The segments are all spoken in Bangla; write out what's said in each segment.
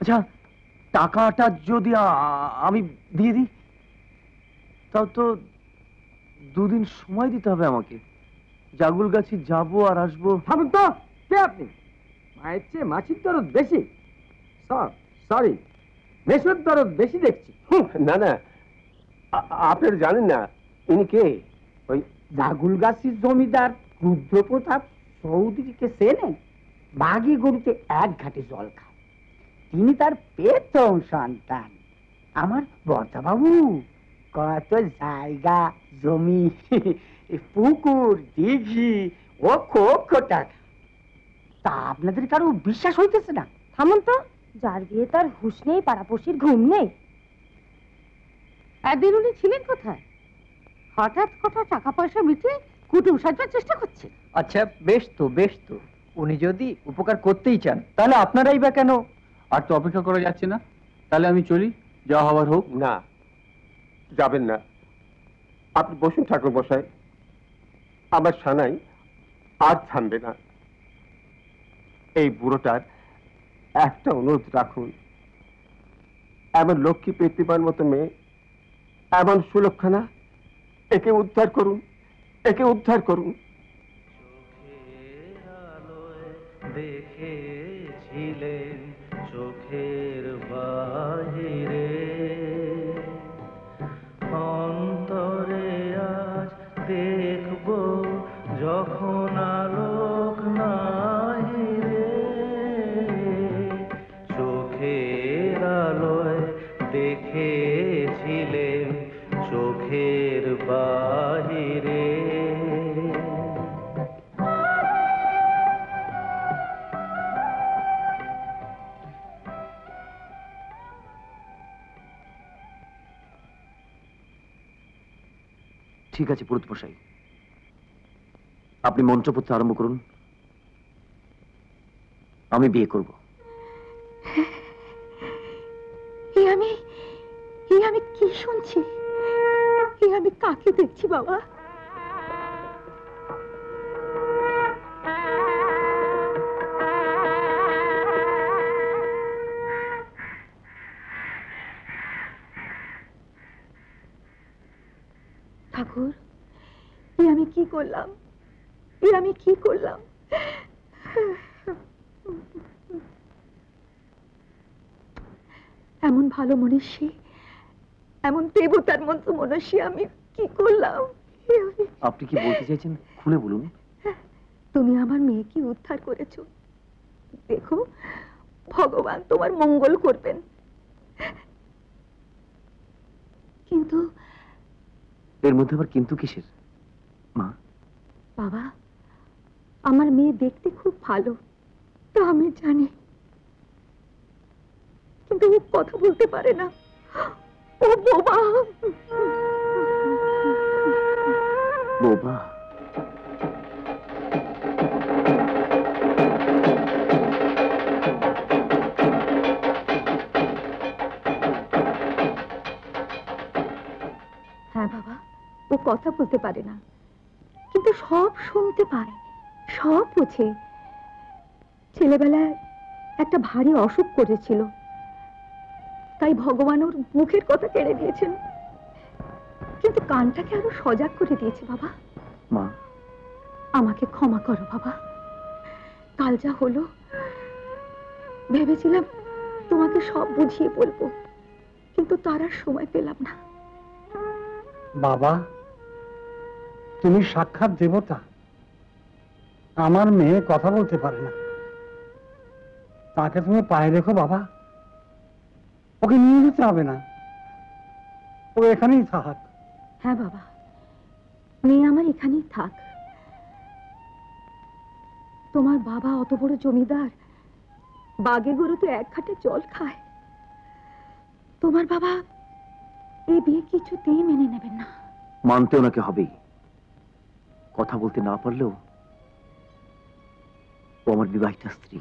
আচ্ছা, টাকাটা যদি আমি দিয়ে দিই, তাও তো 2 দিন সময় দিতে হবে আমাকে। জাগুলগাছি যাবো আর আসবো। ভাবুন তো, কে আপনি? মায়ের চেয়ে মাছির দরদ বেশি। সরি, মেসোর দরদ বেশি দেখছি। না না, আপনারা জানেন না ইনি কে? ওই জাগুলগাছির জমিদার রুদ্রপ্রতাপ চৌধুরীকে চেনেন? বাঘি গরুতে 1 ঘাটে জল খায়। তিনি তার প্রথম সন্তান। আমার বর্তাবাবু কত জায়গা জমি, পুকুর, দিঘি, ও টাকা। তা আপনাদের কারো বিশ্বাস হইতেছে না? থামুন তো, যার বিয়ে তার হুঁশ নেই, পাড়াপড়শির ঘুম নেই। এদিন উনি ছিলেন কোথায়? হঠাৎ কথা টাকা পয়সা মিটিয়ে কুটুম সাজবার চেষ্টা করছে। আচ্ছা বেশ তো, বেশ তো, উনি যদি উপকার করতেই চান তাহলে আপনারাই বা কেন? আর তো অপেক্ষা করা যাচ্ছে না, তাহলে আমি চলি, যা হবার হোক। না, যাবেন না। আপনি বসুন ঠাকুর মশাই, আমার সানাই আর থামবে না। এই বুড়োটার একটা অনুরোধ রাখুন, এমন লক্ষ্মী প্রতিভার মতো মেয়ে, এমন সুলক্ষণা, একে উদ্ধার করুন, একে উদ্ধার করুন। দেখেছিলেন চোখের বাহিরে, অন্তরে আজ দেখব যখন আলোক নাই রে, চোখের আলোয় দেখেছিলেন চোখের বাহিরে। ঠিক আছে পুরোহিত মশাই, আপনি মন্ত্র পড়তে আরম্ভ করুন, আমি বিয়ে করব। আমি কি শুনছি? আমি কাকে দেখছি বাবা? ঠাকুর, আমি কি করলাম? আমি কি করলাম? এমন ভালো মনীষী, এমন দেবতার মতো মনীষী আমি কি করলাম? আপনি কি বলতে চাইছেন খুলে বলুন। তুমি আমার মেয়েকে উদ্ধার করেছো, দেখো ভগবান তোমার মঙ্গল করবেন। কিন্তু এর মধ্যে আবার কিন্তু কিসের মা? বাবা, আমার মেয়ে দেখতে খুব ভালো, তা আমি জানি, কিন্তু ও কথা বলতে পারে না। ও বোবা। বোবা? হ্যাঁ বাবা, ও কথা বলতে পারে না, কিন্তু সব শুনতে পায়, সব বোঝে। ছেলেবেলায় একটা ভারী অসুখ করেছিল, তাই ভগবান ওর মুখের কথা কেড়ে দিয়েছেন, কিন্তু কানটাকে আরো সজাগ করে দিয়েছে। বাবা, মা আমাকে ক্ষমা করো বাবা। কাল যা হলো, ভেবেছিলাম তোমাকে সব বুঝিয়ে বলবো, কিন্তু তার আর সময় পেলাম না। বাবা, তুমি সাক্ষাৎ দেবতা। আমার মেয়ে কথা বলতে পারে না, তাকে তুমি পায়ে রেখো বাবা। ওকে নিয়ে যেতে হবে না, ও এখানেই থাক। হ্যাঁ বাবা, মেয়ে আমার এখানেই থাক। তোমার বাবা অত বড় জমিদার, বাগে গরু তো 1 ঘাটে জল খায়। তোমার বাবা এই বিয়ে কিছুতেই মেনে নেবেন না। মানতে ওনাকে হবেই, কথা বলতে না পারলেও ও আমার বিবাহিতা স্ত্রী।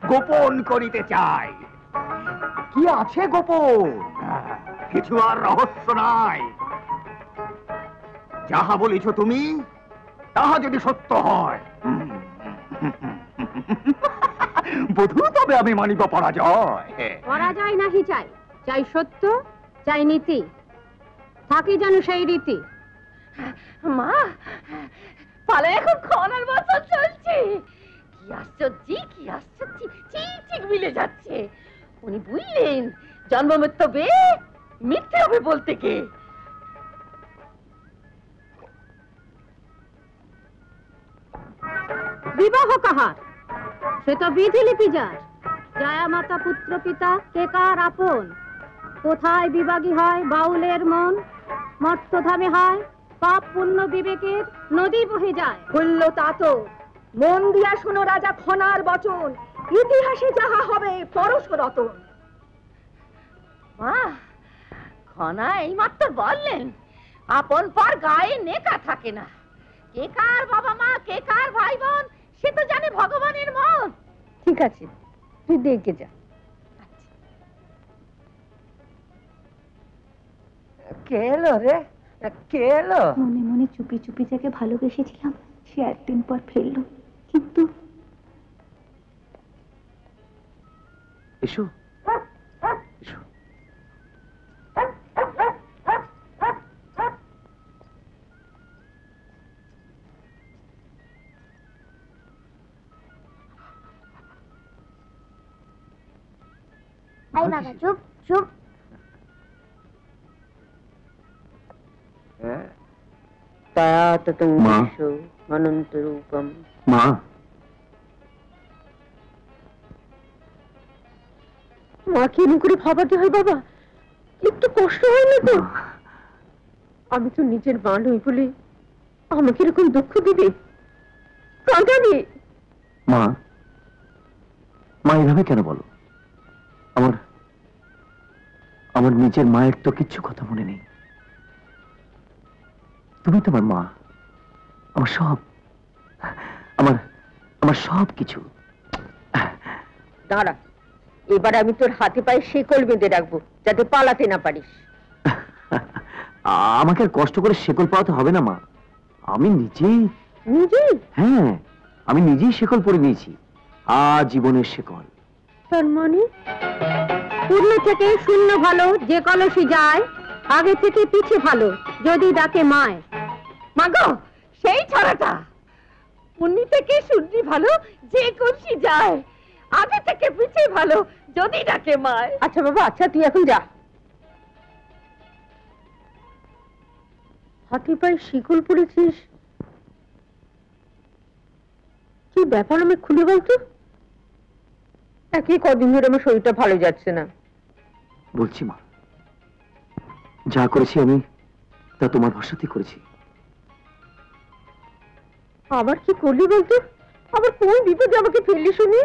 গোপন করিতে চাই। কি আছে গোপন? কিছু আর রহস্য নাই। যাহা বলিছ তুমি, তাহা যদি সত্য হয়, বধূ তবে আমি মানিব পরাজয়। পরাজয় নাহি চাই, চাই সত্য, চাই নীতি, থাকি যেন সেই রীতি। মা, পালে এখন খনার বছর চলছে। কি আশ্চর্য, কি আশ্চর্য, ঠিক ঠিক মিলে যাচ্ছে। উনি বুঝলেন জন্ম মৃত্যু বে মিথ্যে হবে বলতে কে। বিবাহ কাহার, সে তো বিধি লিপি যার। জায়া মাতা পুত্র পিতা কে কার আপন। কোথায় বিভাগী হয় বাউলের মন, মর্তধামে হয় পাপ পুণ্য বিবেকের নদী বহে যায়। বলল তা তো, মন দিয়া শোনো রাজা খনার বচন, ইতিহাসে যাহা হবে পরশ রতন। মা, খনা এই মাত্র বললেন আপন পর গায়ে নেকা থাকে না। কে কার বাবা মা, কে কার ভাই বোন, সে তো জানে ভগবানের মন। ঠিক আছে, তুই দেখে যা। কে এলো রে? কে এলো? মনে মনে চুপি চুপি যাকে ভালোবেসেছিলাম সে একদিন পর ফেললো, কিন্তু এসো এসো। চুপ চুপ। অনন্ত রূপম। মা, মাকে এমন করে ভাবাতে হয় বাবা? একটু কষ্ট হয় না তো? আমি তো নিজের মা নই বলে আমাকে এরকম দুঃখ দিবে, কাঁদাবে? মা, মা এভাবে কেন বলো? আমার আমার নিজের মায়ের তো কিচ্ছু কথা মনে নেই। তুমি তো আমার মা, আমার সব, আমার আমার সব কিছু। দাঁড়া, এবার আমি তোর হাতে পায়ে শেকল বেঁধে রাখবো যাতে পালাতে না পারিস। আমাকে আর কষ্ট করে শেকল পাওয়াতে হবে না মা, আমি নিজেই। নিজেই? হ্যাঁ, আমি নিজেই শেকল পরে নিয়েছি, আজীবনের শেকল। তার মানে পূর্ণ থেকে শূন্য ভালো যে কলসি যায়, আগে থেকে পিছে ভালো যদি ডাকে মায়। মাগো, সেই ছড়াটা, পুণ্যি থেকে শুদ্ধি ভালো যে কলসি যায়, আগে থেকে পিছে ভালো যদি ডাকে মায়। আচ্ছা বাবা, আচ্ছা তুই এখন যা। হাতে পায়ে শিকল পড়েছিস, কি ব্যাপার আমি খুলে বলতো? একই কদিন ধরে আমার শরীরটা ভালো যাচ্ছে না। বলছি মা, যা করেছি আমি তা তোমার ভরসাতেই করেছি। আবার কি করলি বলতো? আবার কোন বিপদে আমাকে ফেললি শুনি?